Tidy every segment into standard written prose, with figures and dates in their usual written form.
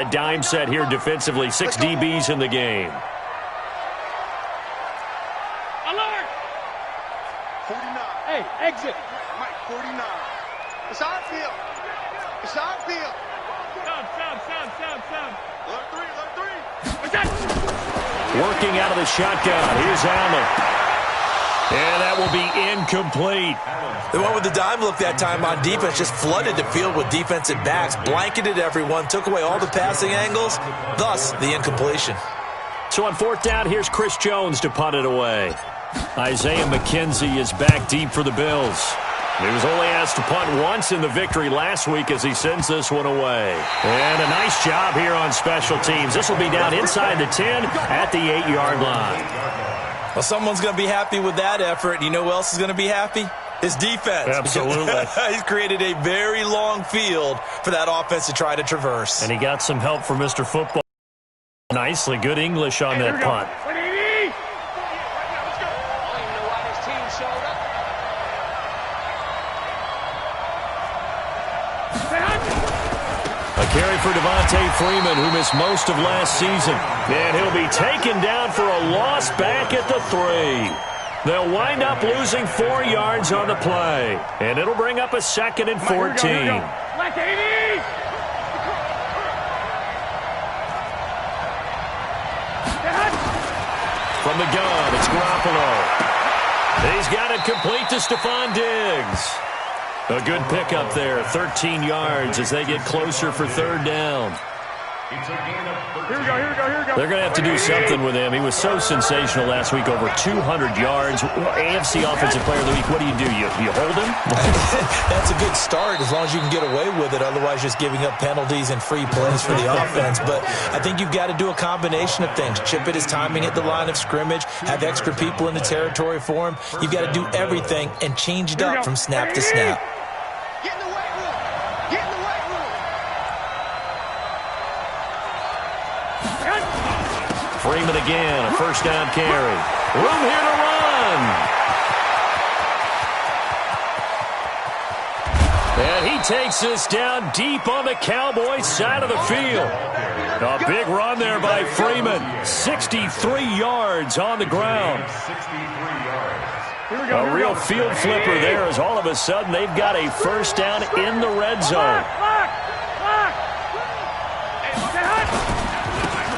A dime set here defensively. 6 DBs in the game. Alert! 49. Hey, exit. Mike, 49. It's our field. It's our field. Sub. Alert 3. What's that? Working out of the shotgun. Here's Allen. And that will be incomplete. They went with the dime look that time on defense, just flooded the field with defensive backs, blanketed everyone, took away all the passing angles, thus the incompletion. So on 4th down, here's Chris Jones to punt it away. Isaiah McKenzie is back deep for the Bills. He was only asked to punt once in the victory last week as he sends this one away. And a nice job here on special teams. This will be down inside the 10 at the 8-yard line. Well, someone's going to be happy with that effort. You know who else is going to be happy? His defense. Absolutely. He's created a very long field for that offense to try to traverse. And he got some help from Mr. Football. Nicely. Good English on that punt. A carry for Devontae Freeman, who missed most of last season. And he'll be taken down for a loss back at the 3. They'll wind up losing 4 yards on the play. And it'll bring up a 2nd and 14. From the gun, it's Garoppolo. He's got it complete to Stephon Diggs. A good pickup there, 13 yards as they get closer for 3rd down. Here we go. They're going to have to do something with him. He was so sensational last week, over 200 yards. AFC Offensive Player of the Week, what do? You hold him? That's a good start as long as you can get away with it. Otherwise, just giving up penalties and free plays for the offense. But I think you've got to do a combination of things. Chip it his timing at the line of scrimmage. Have extra people in the territory for him. You've got to do everything and change it up from snap to snap. Get in the weight room. Get in the weight room. Freeman again, a 1st down carry. Room here to run. And he takes this down deep on the Cowboys side of the field. A big run there by Freeman. 63 yards on the ground. A real field flipper there as all of a sudden they've got a 1st down in the red zone.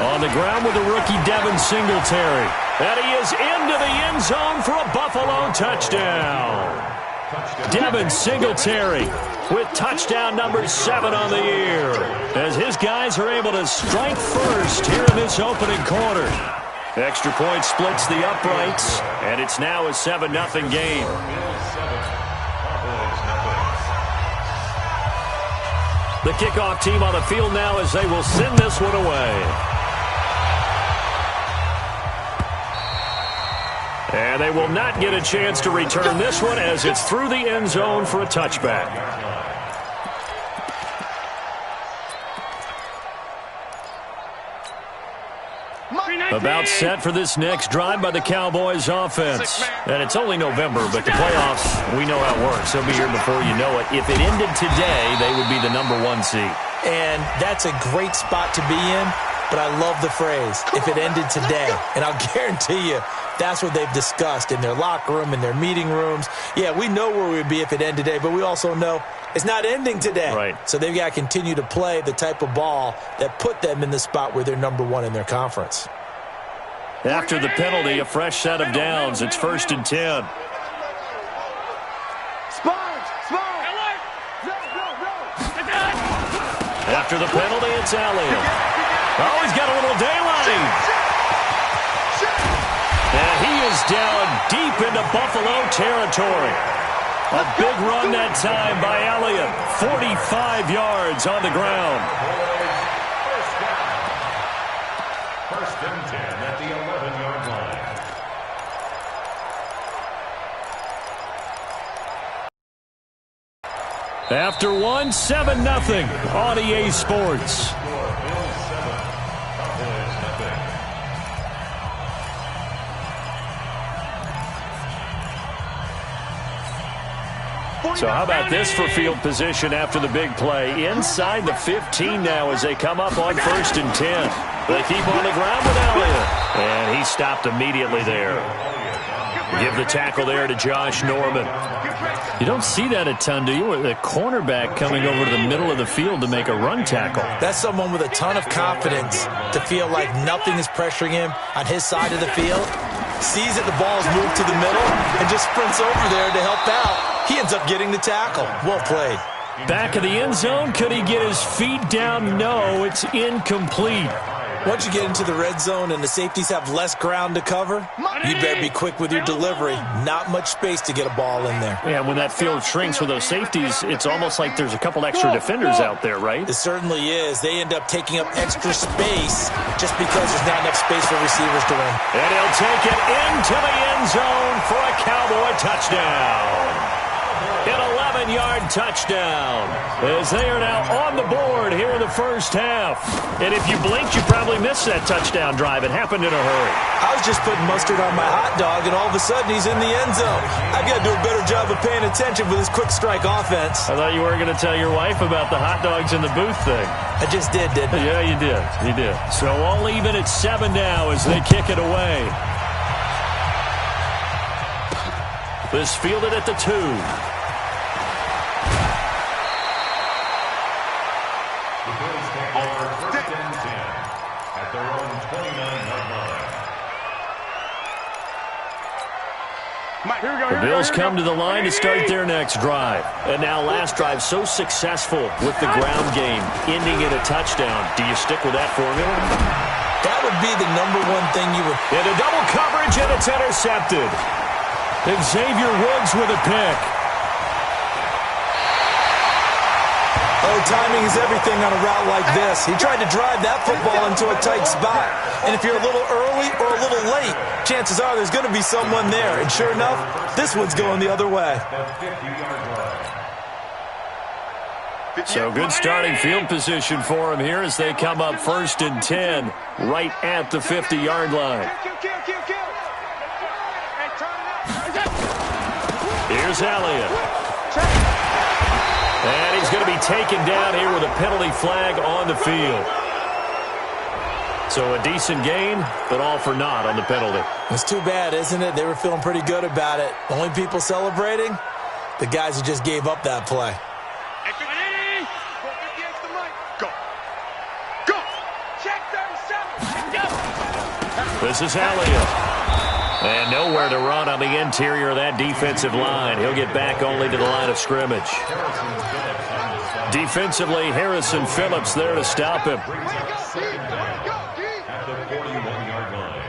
On the ground with the rookie Devin Singletary. And he is into the end zone for a Buffalo touchdown. Devin Singletary with touchdown number 7 on the year as his guys are able to strike first here in this opening quarter. Extra point splits the uprights, and it's now a 7-0 game. The kickoff team on the field now as they will send this one away. And they will not get a chance to return this one as it's through the end zone for a touchback. About set for this next drive by the Cowboys offense. And it's only November, but the playoffs, we know how it works. They'll be here before you know it. If it ended today, they would be the number 1 seed. And that's a great spot to be in, but I love the phrase, if it ended today. And I'll guarantee you, that's what they've discussed in their locker room, in their meeting rooms. Yeah, we know where we would be if it ended today, but we also know it's not ending today. Right. So they've got to continue to play the type of ball that put them in the spot where they're number 1 in their conference. After the penalty, a fresh set of downs. It's 1st and 10. After the penalty, it's Elliott. Oh, he's got a little daylight. And he is down deep into Buffalo territory. A big run that time by Elliott. 45 yards on the ground. First and 10 at the 11-yard line. After 1, 7-0 on EA Sports. So how about this for field position after the big play? Inside the 15 now as they come up on 1st and 10. They keep on the ground with Elliott. And he stopped immediately there. Give the tackle there to Josh Norman. You don't see that a ton, do you? With a cornerback coming over to the middle of the field to make a run tackle. That's someone with a ton of confidence to feel like nothing is pressuring him on his side of the field. Sees that the ball's moved to the middle and just sprints over there to help out. He ends up getting the tackle. Well played. Back of the end zone. Could he get his feet down? No, it's incomplete. Once you get into the red zone and the safeties have less ground to cover, you better be quick with your delivery. Not much space to get a ball in there. Yeah, when that field shrinks with those safeties, it's almost like there's a couple extra defenders out there, right? It certainly is. They end up taking up extra space just because there's not enough space for receivers to run. And he'll take it into the end zone for a Cowboy touchdown. An 11-yard touchdown as they are now on the board here in the first half. And if you blinked, you probably missed that touchdown drive. It happened in a hurry. I was just putting mustard on my hot dog, and all of a sudden he's in the end zone. I've got to do a better job of paying attention for this quick strike offense. I thought you were going to tell your wife about the hot dogs in the booth thing. I just did, didn't I? Yeah, you did. You did. So all even at 7 now as they kick it away. This fielded at the 2. The Bills come to the line to start their next drive. And now last drive so successful with the ground game, ending in a touchdown. Do you stick with that formula? That would be the #1 thing you would. Into double coverage, and it's intercepted. Xavier Woods with a pick. Oh, timing is everything on a route like this. He tried to drive that football into a tight spot. And if you're a little early or a little late, chances are there's going to be someone there. And sure enough, this one's going the other way. So good starting field position for him here as they come up 1st and 10 right at the 50-yard line. Here's Elliott. And he's going to be taken down here with a penalty flag on the field. So a decent gain, but all for naught on the penalty. It's too bad, isn't it? They were feeling pretty good about it. The only people celebrating, the guys who just gave up that play. Go. Go. Check 37. This is Elliott. And nowhere to run on the interior of that defensive line. He'll get back only to the line of scrimmage. Defensively, Harrison Phillips there to stop him. At the 41-yard line.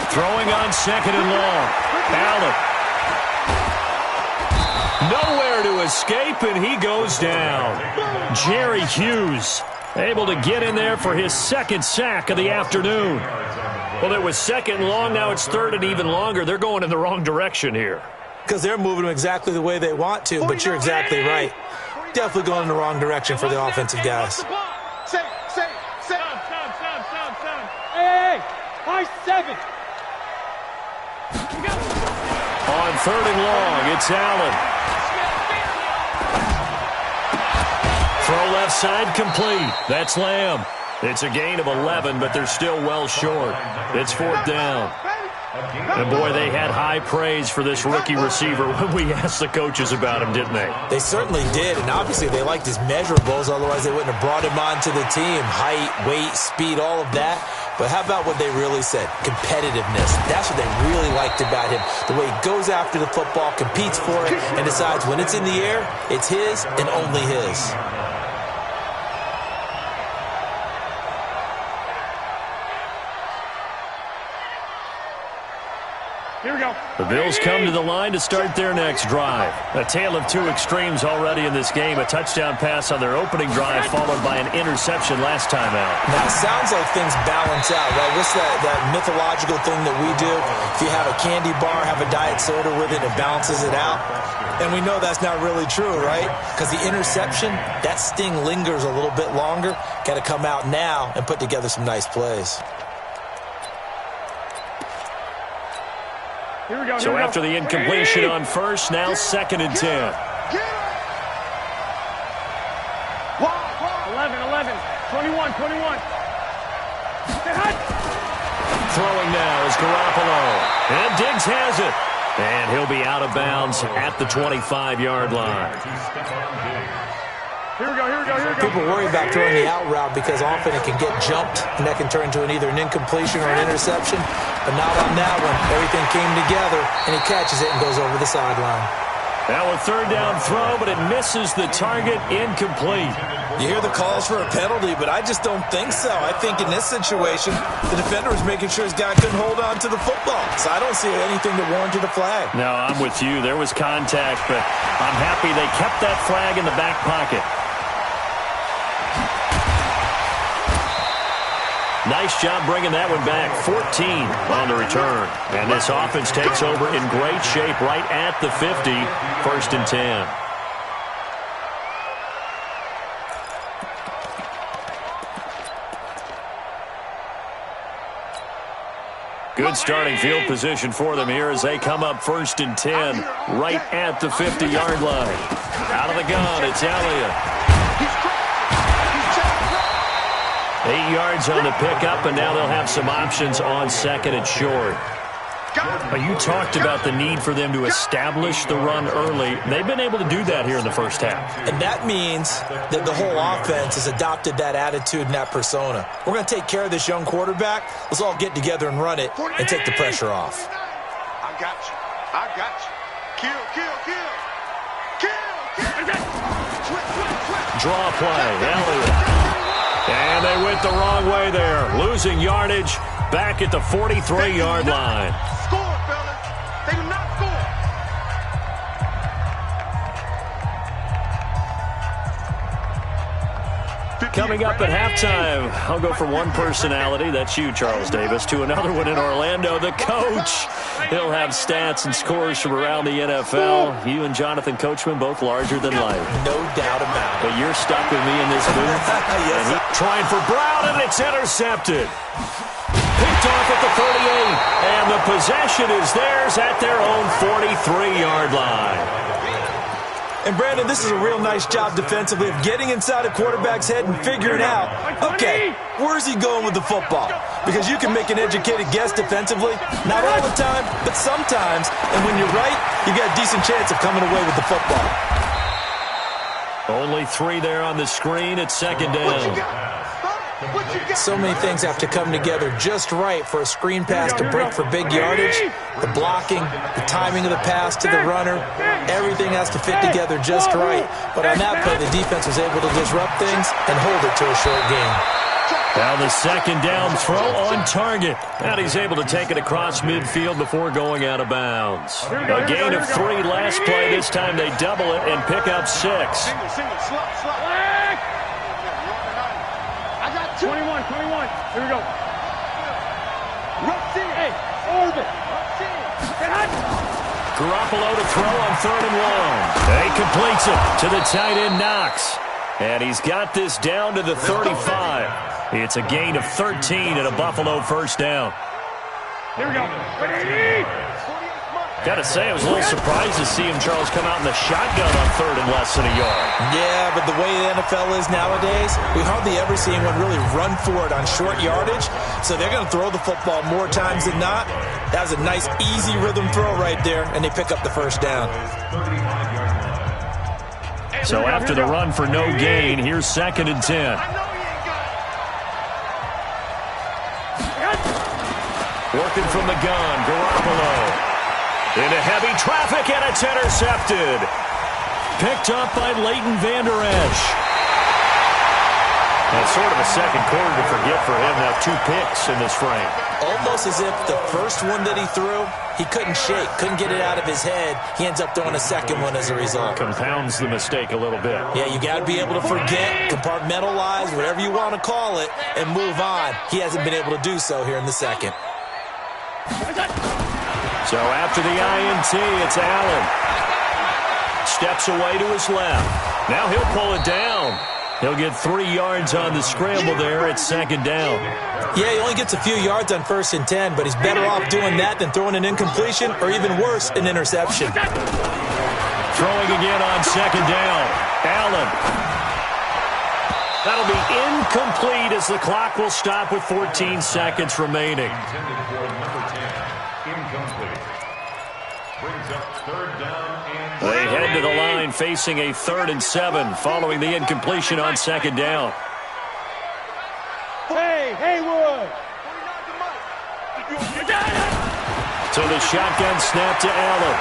Throwing on 2nd and long. Allen. Nowhere to escape, and he goes down. Jerry Hughes able to get in there for his 2nd sack of the afternoon. Well, it was 2nd and long. Now it's 3rd and even longer. They're going in the wrong direction here. Because they're moving them exactly the way they want to, but you're exactly right. Definitely going in the wrong direction for the offensive guys. Hey, high 7. On 3rd and long, it's Allen. Throw left side complete. That's Lamb. It's a gain of 11, but they're still well short. It's 4th down. And, boy, they had high praise for this rookie receiver when we asked the coaches about him, didn't they? They certainly did, and obviously they liked his measurables. Otherwise, they wouldn't have brought him onto the team. Height, weight, speed, all of that. But how about what they really said? Competitiveness. That's what they really liked about him. The way he goes after the football, competes for it, and decides when it's in the air, it's his and only his. Here we go. The Bills come to the line to start their next drive. A tale of two extremes already in this game. A touchdown pass on their opening drive followed by an interception last time out. Now, it sounds like things balance out, right? What's that mythological thing that we do? If you have a candy bar, have a diet soda with it, it balances it out. And we know that's not really true, right? Because the interception, that sting lingers a little bit longer. Got to come out now and put together some nice plays. Here we go. So after the incompletion on first, now 2nd and 10. 11, 11, 21, 21. Throwing now is Garoppolo. And Diggs has it. And he'll be out of bounds at the 25-yard line. Here we go, here we go, here we go. People worry about throwing the out route because often it can get jumped, and that can turn into either an incompletion or an interception. But not on that one. Everything came together, and he catches it and goes over the sideline. Now a 3rd down throw, but it misses the target, incomplete. You hear the calls for a penalty, but I just don't think so. I think in this situation, the defender was making sure his guy couldn't hold on to the football. So I don't see anything that warranted a flag. No, I'm with you. There was contact, but I'm happy they kept that flag in the back pocket. Nice job bringing that one back. 14 on the return. And this offense takes over in great shape right at the 50. 1st and 10. Good starting field position for them here as they come up 1st and 10 right at the 50-yard line. Out of the gun, it's Elliott. 8 yards on the pickup, and now they'll have some options on 2nd and short. You talked about the need for them to establish the run early. They've been able to do that here in the first half. And that means that the whole offense has adopted that attitude and that persona. We're going to take care of this young quarterback. Let's all get together and run it and take the pressure off. I got you. I got you. Kill, kill, kill. Kill, kill. Draw play, Elliott. And they went the wrong way there. Losing yardage back at the 43-yard line. Score, fellas. They do not score. Coming up at halftime, I'll go from one personality, that's you, Charles Davis, to another one in Orlando, the coach. He'll have stats and scores from around the NFL. You and Jonathan Coachman, both larger than life. No doubt about it. But you're stuck with me in this booth. Yes, and trying for Brown, and it's intercepted. Picked off at the 38, and the possession is theirs at their own 43-yard line. And, Brandon, this is a real nice job defensively of getting inside a quarterback's head and figuring out, okay, where's he going with the football? Because you can make an educated guess defensively, not all the time, but sometimes. And when you're right, you got a decent chance of coming away with the football. Only 3 there on the screen at 2nd down. So many things have to come together just right for a screen pass to break for big yardage. The blocking, the timing of the pass to the runner, everything has to fit together just right. But on that play, the defense was able to disrupt things and hold it to a short game. Now the 2nd down throw on target. And he's able to take it across midfield before going out of bounds. A gain of 3 last play. This time they double it and pick up 6. Single, slot. 21. Here we go. Hey, orbit. Garoppolo to throw on 3rd and 1. He completes it to the tight end Knox. And he's got this down to the 35. It's a gain of 13 and a Buffalo 1st down. Here we go. Gotta say, I was a little surprised to see him, Charles, come out in the shotgun on 3rd and less than a yard. Yeah, but the way the NFL is nowadays, we hardly ever see anyone really run for it on short yardage. So they're going to throw the football more times than not. That was a nice, easy rhythm throw right there, and they pick up the 1st down. So after the run for no gain, here's 2nd and 10. Working from the gun, Garoppolo. Into heavy traffic, and it's intercepted. Picked up by Leighton Vander Esch. That's sort of a second quarter to forget for him. Now 2 picks in this frame. Almost as if the first one that he threw, he couldn't shake, couldn't get it out of his head. He ends up throwing a second one as a result. Compounds the mistake a little bit. Yeah, you got to be able to forget, compartmentalize, whatever you want to call it, and move on. He hasn't been able to do so here in the second. So after the INT, it's Allen. Steps away to his left. Now he'll pull it down. He'll get 3 yards on the scramble there at second down. Yeah, he only gets a few yards on 1st and 10, but he's better off doing that than throwing an incompletion or even worse, an interception. Throwing again on second down. Allen. That'll be incomplete as the clock will stop with 14 seconds remaining. Intended for number 10. Incomplete. Brings up 3rd down and... They head to the line facing a 3rd and 7 following the incompletion on second down. Hey, Haywood! So the shotgun snap to Allen.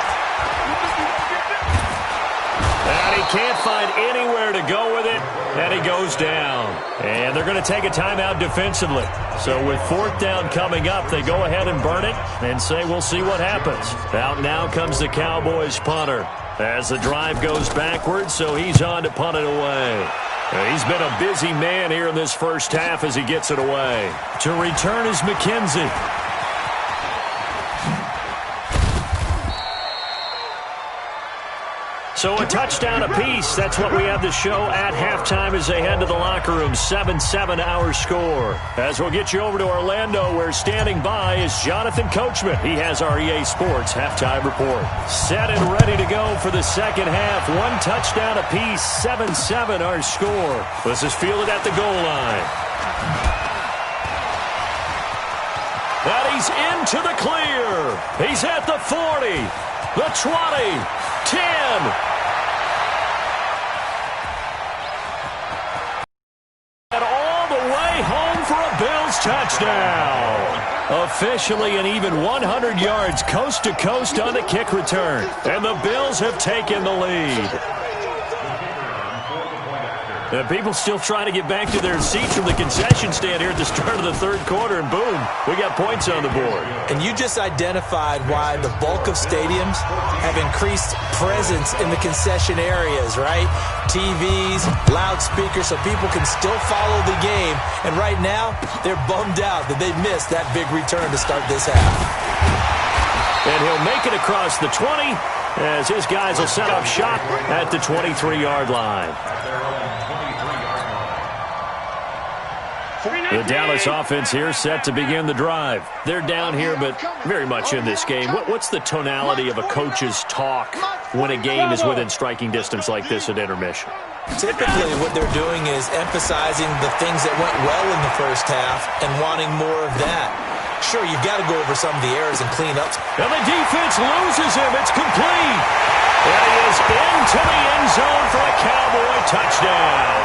And he can't find anywhere to go with it, and he goes down. And they're going to take a timeout defensively. So with 4th down coming up, they go ahead and burn it and say we'll see what happens. Out now comes the Cowboys punter as the drive goes backwards, so he's on to punt it away. He's been a busy man here in this first half as he gets it away. To return is McKenzie. So a touchdown apiece. That's what we have to show at halftime as they head to the locker room. 7-7 our score. As we'll get you over to Orlando, where standing by is Jonathan Coachman. He has our EA Sports halftime report. Set and ready to go for the second half. 1 touchdown apiece. 7-7 our score. This is fielded at the goal line. And he's into the clear. He's at the 40, the 20. 10. And all the way home for a Bills touchdown. Officially an even 100 yards coast to coast on the kick return. And the Bills have taken the lead. And people still trying to get back to their seats from the concession stand here at the start of the 3rd quarter, and boom, we got points on the board. And you just identified why the bulk of stadiums have increased presence in the concession areas, right? TVs, loudspeakers, so people can still follow the game. And right now, they're bummed out that they missed that big return to start this half. And he'll make it across the 20 as his guys will set up shop at the 23-yard line. The Dallas offense here set to begin the drive. They're down here, but very much in this game. What's the tonality of a coach's talk when a game is within striking distance like this at intermission? Typically, what they're doing is emphasizing the things that went well in the first half and wanting more of that. Sure, you've got to go over some of the errors and clean up. And the defense loses him. It's complete. And he is into the end zone for a Cowboy touchdown.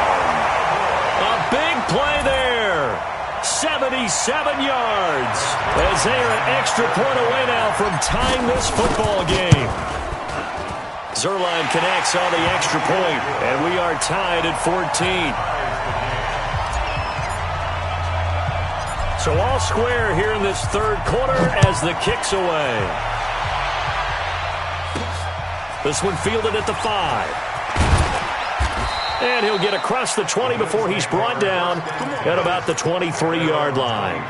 A big play there. 77 yards. As they are an extra point away now from tying this football game. Zerline connects on the extra point, and we are tied at 14. So all square here in this 3rd quarter as the kick's away. This one fielded at the 5. And he'll get across the 20 before he's brought down at about the 23-yard line.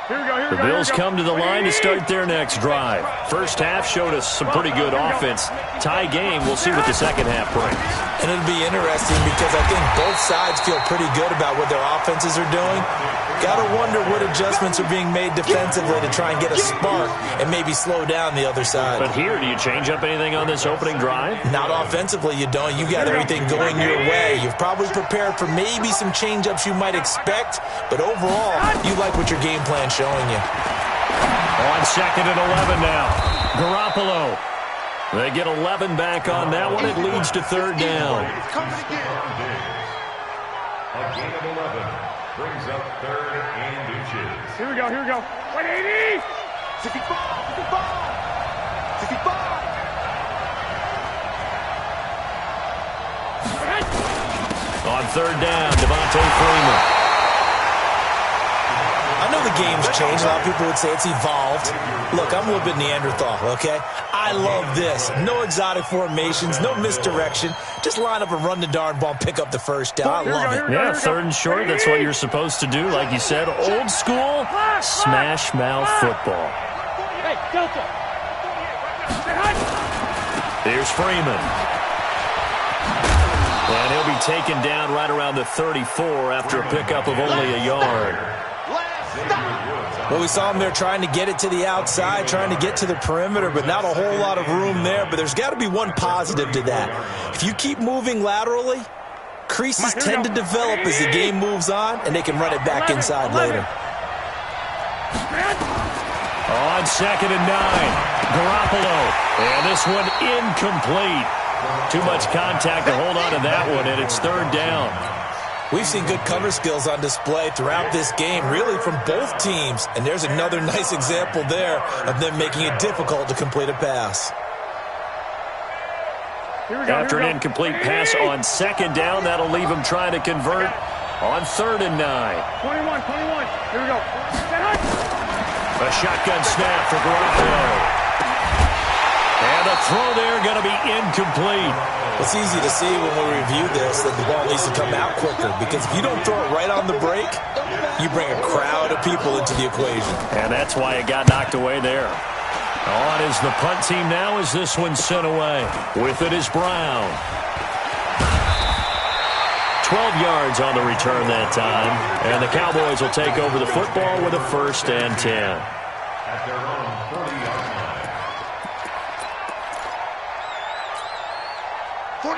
The Bills come to the line to start their next drive. First half showed us some pretty good offense. Tie game, we'll see what the second half brings. And it'll be interesting because I think both sides feel pretty good about what their offenses are doing. Got to wonder what adjustments are being made defensively to try and get a spark and maybe slow down the other side. But here, do you change up anything on this opening drive? Not offensively, you don't. You got everything going your way. You've probably prepared for maybe some change-ups you might expect, but overall, you like what your game plan's showing you. On 2nd and 11 now. Garoppolo. They get 11 back on that one. It leads to 3rd down. A gain of 11 brings up 3rd and inches. Here we go, here we go. 180! 65, 65, 65. On third down, Devontae Freeman. I know the game's changed. A lot of people would say it's evolved. Look, I'm a little bit Neanderthal, okay? I love this. No exotic formations, no misdirection. Just line up and run the darn ball and pick up the first down. I love it. Yeah, third and short, that's what you're supposed to do. Like you said, old school, smash mouth football. Hey, Delta. Here's Freeman. And he'll be taken down right around the 34 after a pickup of only a yard. Well, we saw him there trying to get it to the outside, trying to get to the perimeter, but not a whole lot of room there. But there's got to be one positive to that. If you keep moving laterally, creases tend to develop as the game moves on, and they can run it back inside later. On 2nd and 9, Garoppolo. And this one incomplete. Too much contact to hold on to that one, and it's third down. We've seen good cover skills on display throughout this game, really from both teams. And there's another nice example there of them making it difficult to complete a pass. After an incomplete pass on 2nd down, that'll leave him trying to convert on 3rd and 9. 21. Here we go. A shotgun snap for Garoppolo. And the throw there going to be incomplete. It's easy to see when we review this that the ball needs to come out quicker, because if you don't throw it right on the break, you bring a crowd of people into the equation. And that's why it got knocked away there. On is the punt team now as this one's sent away. With it is Brown. 12 yards on the return that time. And the Cowboys will take over the football with a 1st and 10. At their own 40-yard line.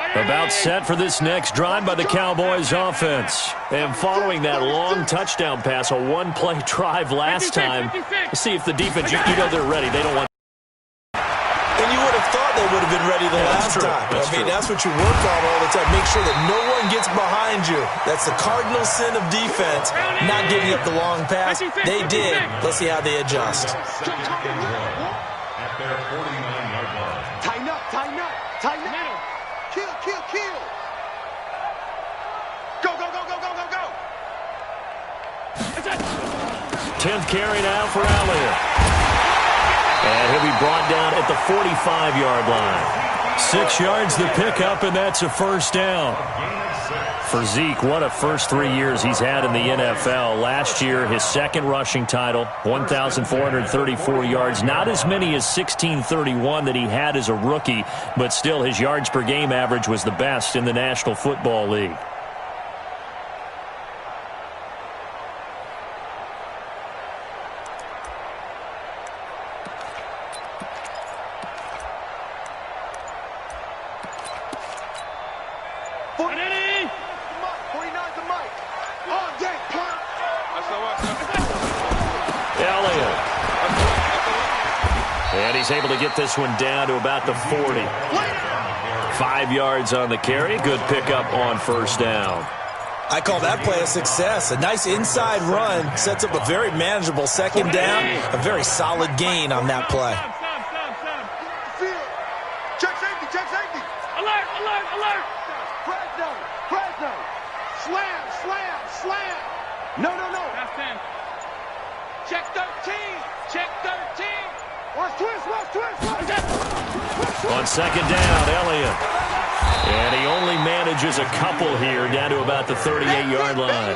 About set for this next drive by the Cowboys offense. And following that long touchdown pass, a one-play drive last time. See if the defense, you know they're ready. They don't want. And you would have thought they would have been ready the last time. That's what you work on all the time. Make sure that no one gets behind you. That's the cardinal sin of defense, not giving up the long pass. They did. Let's see how they adjust. At their 49-yard line. Tighten up. Kill. Go. 10th carry now for Elliott. And he'll be brought down at the 45-yard line. 6 yards the pickup, and that's a 1st down. For Zeke, what a first 3 years he's had in the NFL. Last year, his 2nd rushing title, 1,434 yards. Not as many as 1,631 that he had as a rookie, but still his yards per game average was the best in the National Football League. Able to get this one down to about the 40. 5 yards on the carry. Good pickup on 1st down. I call that play a success. A nice inside run sets up a very manageable 2nd down. A very solid gain on that play. Check safety. Alert. Fresno. Slam. No. That's 10. Check 13. Watch twist. On 2nd down, Elliott. And he only manages a couple here down to about the 38-yard line.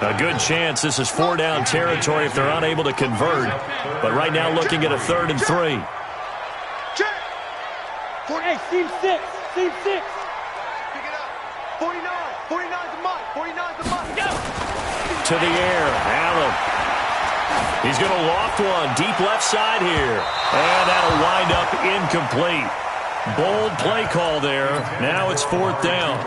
A good chance this is 4-down territory if they're unable to convert. But right now looking at a 3rd and 3. Check. Hey, team 6. Pick it up. 49. 49's the mark. Go. To the air, Allen. He's going to loft one deep left side here. And that'll wind up incomplete. Bold play call there. Now it's 4th down.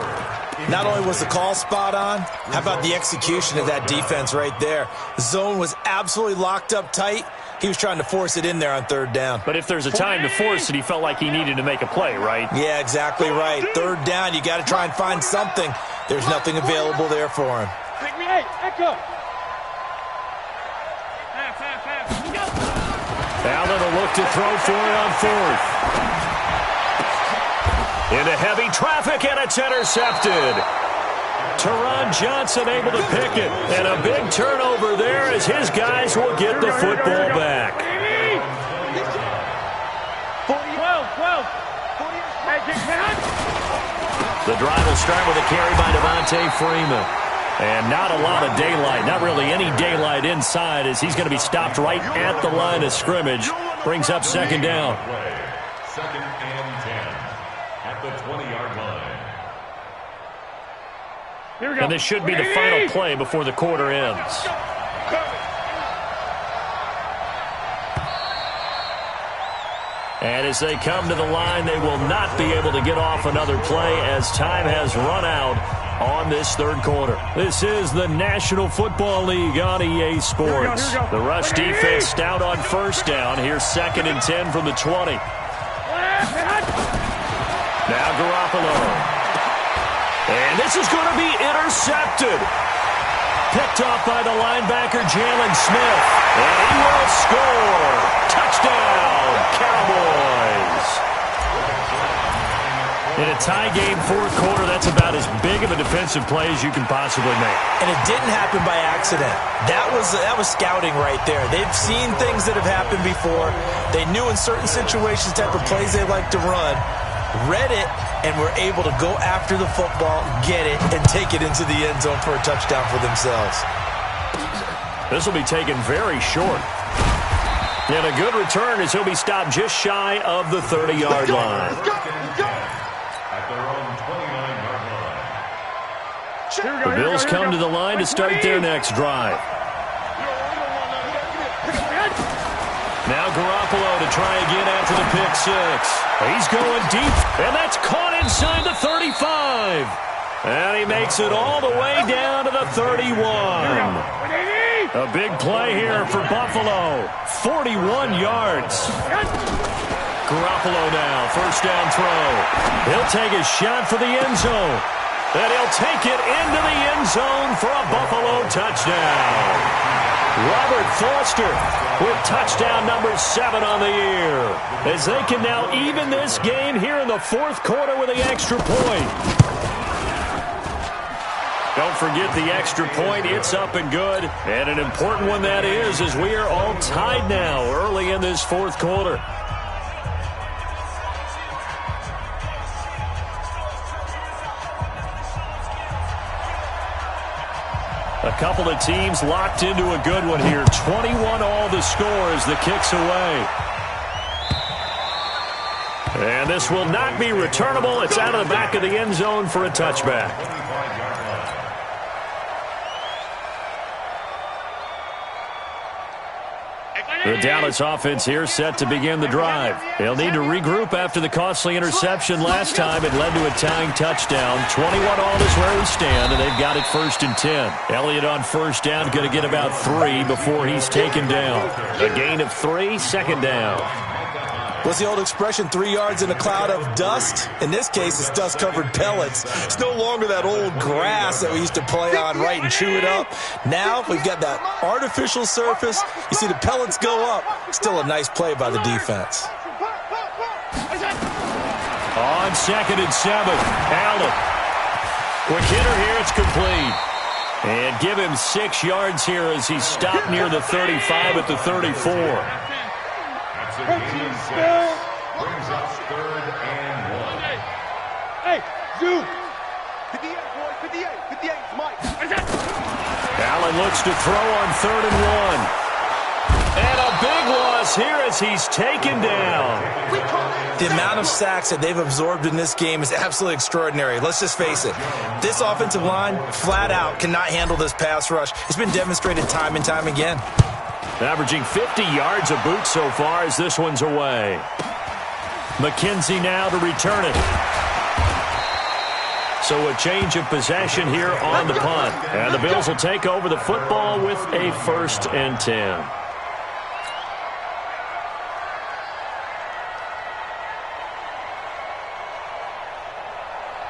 Not only was the call spot on, how about the execution of that defense right there? The zone was absolutely locked up tight. He was trying to force it in there on 3rd down. But if there's a time to force it, he felt like he needed to make a play, right? Yeah, exactly right. 3rd down, you got to try and find something. There's nothing available there for him. Hey, echo. Allen will look to throw for it on 4th. Into heavy traffic, and it's intercepted. Teron Johnson able to pick it. And a big turnover there as his guys will get the football back. 12. The drive will start with a carry by Devontae Freeman. And not a lot of daylight, not really any daylight inside as he's going to be stopped right at the line of scrimmage. Brings up second down. Second and 10 at the 20-yard line. Here we go. And this should be the final play before the quarter ends. And as they come to the line, they will not be able to get off another play as time has run out on this third quarter. This is the National Football League on EA Sports. Here we go. The rush defense stout on first down. Here's second and 10 from the 20. Now Garoppolo. And this is going to be intercepted. Picked off by the linebacker, Jalen Smith. And he will score. Touchdown, Cowboys. In a tie game, fourth quarter, that's about as big of a defensive play as you can possibly make. And it didn't happen by accident. That was scouting right there. They've seen things that have happened before. They knew in certain situations the type of plays they like to run, read it, and were able to go after the football, get it, and take it into the end zone for a touchdown for themselves. This will be taken very short. And a good return as he'll be stopped just shy of the 30-yard line. At their own 29-yard line. The Bills come to the line to start their next drive. Now Garoppolo to try again after the pick six. He's going deep, and that's caught inside the 35. And he makes it all the way down to the 31. A big play here for Buffalo. 41 yards. Garoppolo now, first down throw. He'll take a shot for the end zone. And he'll take it into the end zone for a Buffalo touchdown. Robert Foster with touchdown number 7 on the year. As they can now even this game here in the fourth quarter with the extra point. Don't forget the extra point. It's up and good. And an important one that is, as we are all tied now early in this fourth quarter. A couple of teams locked into a good one here. 21 all the score as the kick's away. And this will not be returnable. It's out of the back of the end zone for a touchback. The Dallas offense here set to begin the drive. They'll need to regroup after the costly interception last time. It led to a tying touchdown. 21 all is where we stand, and they've got it first and 10. Elliott on first down, going to get about 3 before he's taken down. A gain of 3, second down. What's the old expression, 3 yards in a cloud of dust? In this case, it's dust-covered pellets. It's no longer that old grass that we used to play on, right, and chew it up. Now we've got that artificial surface. You see the pellets go up. Still a nice play by the defense. On second and 7, Allen. Quick hitter here, it's complete. And give him 6 yards here as he's stopped near the 35 at the 34. Brings up third and 1. Hey, Zoo. 58, boy, 58, Mike. Allen looks to throw on third and 1. And a big loss here as he's taken down. The amount of sacks that they've absorbed in this game is absolutely extraordinary. Let's just face it. This offensive line, flat out, cannot handle this pass rush. It's been demonstrated time and time again. Averaging 50 yards a boot so far as this one's away. McKenzie now to return it. So a change of possession here on the punt. And the Bills will take over the football with a first and 10.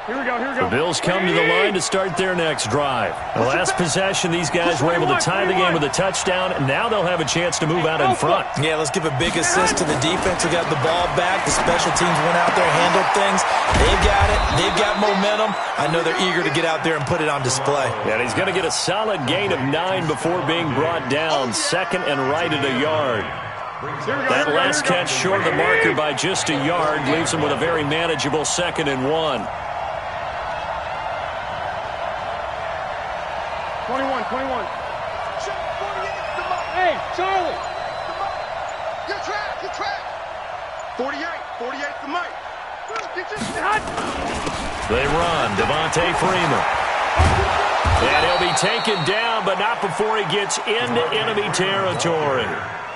Here we go, here we go. The Bills come to the line to start their next drive. The last possession, these guys were able to tie the game with a touchdown, and now they'll have a chance to move out in front. Yeah, let's give a big assist to the defense who got the ball back. The special teams went out there and handled things. They've got it. They've got momentum. I know they're eager to get out there and put it on display. And he's going to get a solid gain of 9 before being brought down. Second and right at a yard. That last catch short of the marker by just a yard leaves him with a very manageable 2nd and 1. 21. Hey, Charlie. You're trapped. 48 to Mike. They run. Devontae Freeman. And he'll be taken down, but not before he gets into enemy territory.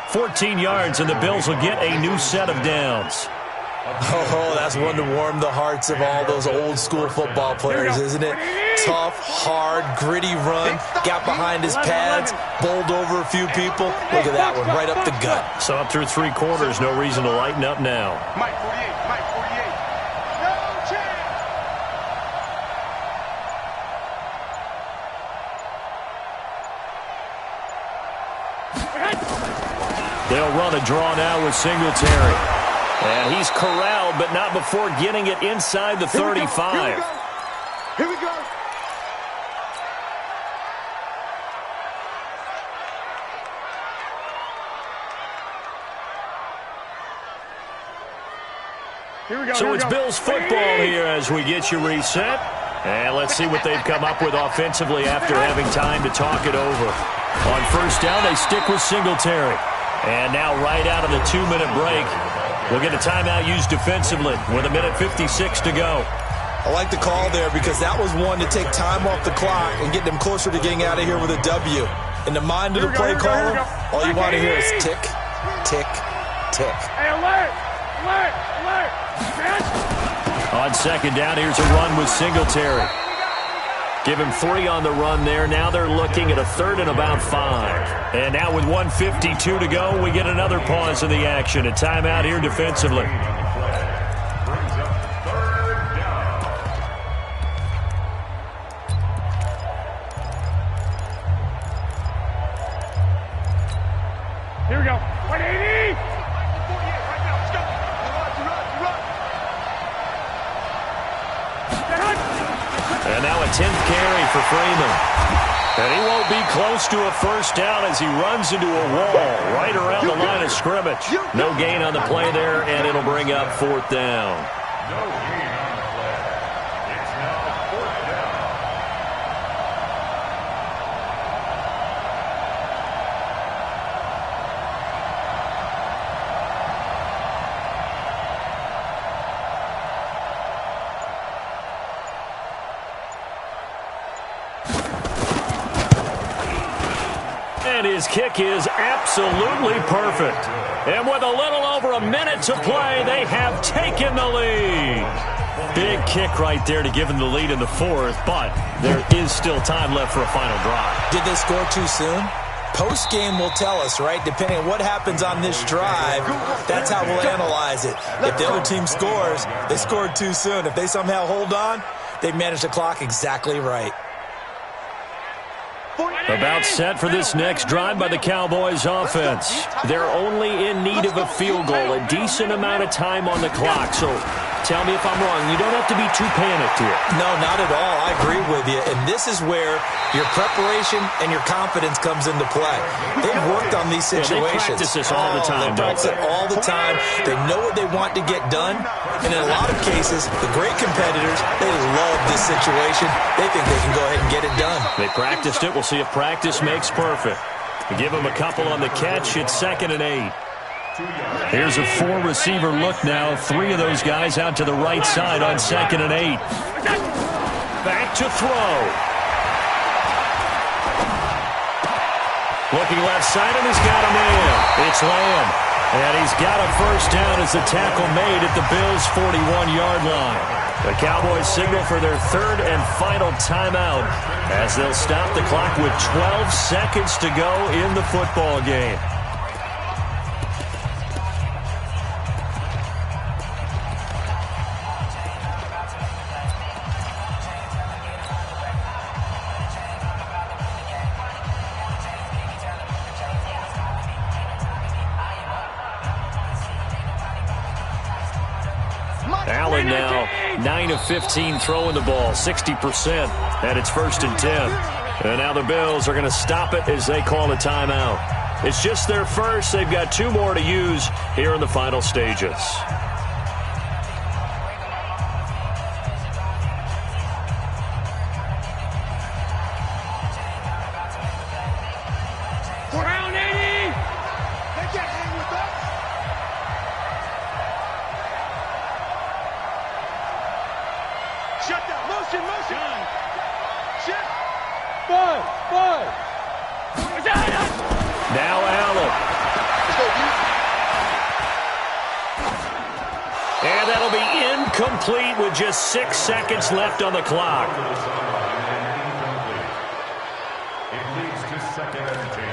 14 yards, and the Bills will get a new set of downs. Oh, that's one to warm the hearts of all those old-school football players, isn't it? Tough, hard, gritty run, got behind his pads, bowled over a few people. Look at that one, right up the gut. So up through 3 quarters, no reason to lighten up now. Mike 48. No chance. They'll run a draw now with Singletary. And he's corralled, but not before getting it inside the 35. Here we go. So it's Bills football here as we get you reset. And let's see what they've come up with offensively after having time to talk it over. On first down, they stick with Singletary. And now right out of the 2-minute break, we'll get a timeout used defensively with 1:56 to go. I like the call there because that was one to take time off the clock and get them closer to getting out of here with a W. In the mind of the play caller, all you want to hear is tick, tick, tick. Hey, alert! On second down, here's a run with Singletary. Give him 3 on the run there. Now they're looking at a 3rd and about 5. And now with 1:52 to go, we get another pause in the action. A timeout here defensively. Here we go. 180! And now a 10th carry for Freeman. And he won't be close to a first down as he runs into a wall right around the line of scrimmage. No gain on the play there, and it'll bring up 4th down. No gain on the play. It's now 4th down. And his kick is absolutely perfect. And with a little over a minute to play, they have taken the lead. Big kick right there to give them the lead in the 4th, but there is still time left for a final drive. Did they score too soon? Post-game will tell us, right? Depending on what happens on this drive, that's how we'll analyze it. If the other team scores, they scored too soon. If they somehow hold on, they managed the clock exactly right. About set for this next drive by the Cowboys offense. They're only in need of a field goal, a decent amount of time on the clock. So tell me if I'm wrong. You don't have to be too panicked here. No, not at all. I agree with you. And this is where your preparation and your confidence comes into play. They've worked on these situations. They practice this all the time. They practice it all the time. They know what they want to get done. And in a lot of cases, the great competitors, they love this situation. They think they can go ahead and get it done. They practiced it. We'll see if practice makes perfect. Give them a couple on the catch. It's 2nd and 8. Here's a 4-receiver look now. 3 of those guys out to the right side on 2nd and 8. Back to throw. Looking left side, and he's got a man. It's Lamb. And he's got a first down as the tackle made at the Bills' 41-yard line. The Cowboys signal for their 3rd and final timeout as they'll stop the clock with 12 seconds to go in the football game. now 9 of 15 throwing the ball, 60%, and it's 1st and 10. And now the Bills are going to stop it as they call a timeout. It's just their first. They've got 2 more to use here in the final stages. Ground 80! They can't hang with us. Shut down. Motion. Shut. Bud! Now Allen. And that'll be incomplete with just 6 seconds left on the clock. It leads to 2nd and 10.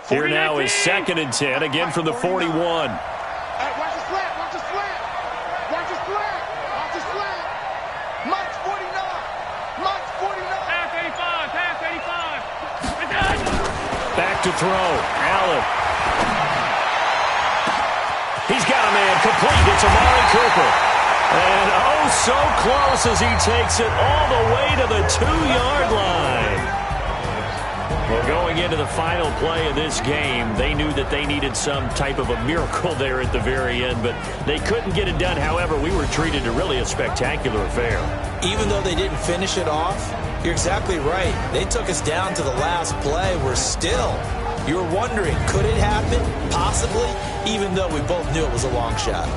Here now is 2nd and 10, again from the 41. Hey, watch the slant. Mike's 49. Pass 85! Back to throw. Allen. He's got a man complete. It's Amari Cooper. And oh, so close as he takes it all the way to the 2-yard line. Well, going into the final play of this game, they knew that they needed some type of a miracle there at the very end, but they couldn't get it done. However, we were treated to really a spectacular affair. Even though they didn't finish it off, you're exactly right. They took us down to the last play. You were wondering, could it happen? Possibly, even though we both knew it was a long shot.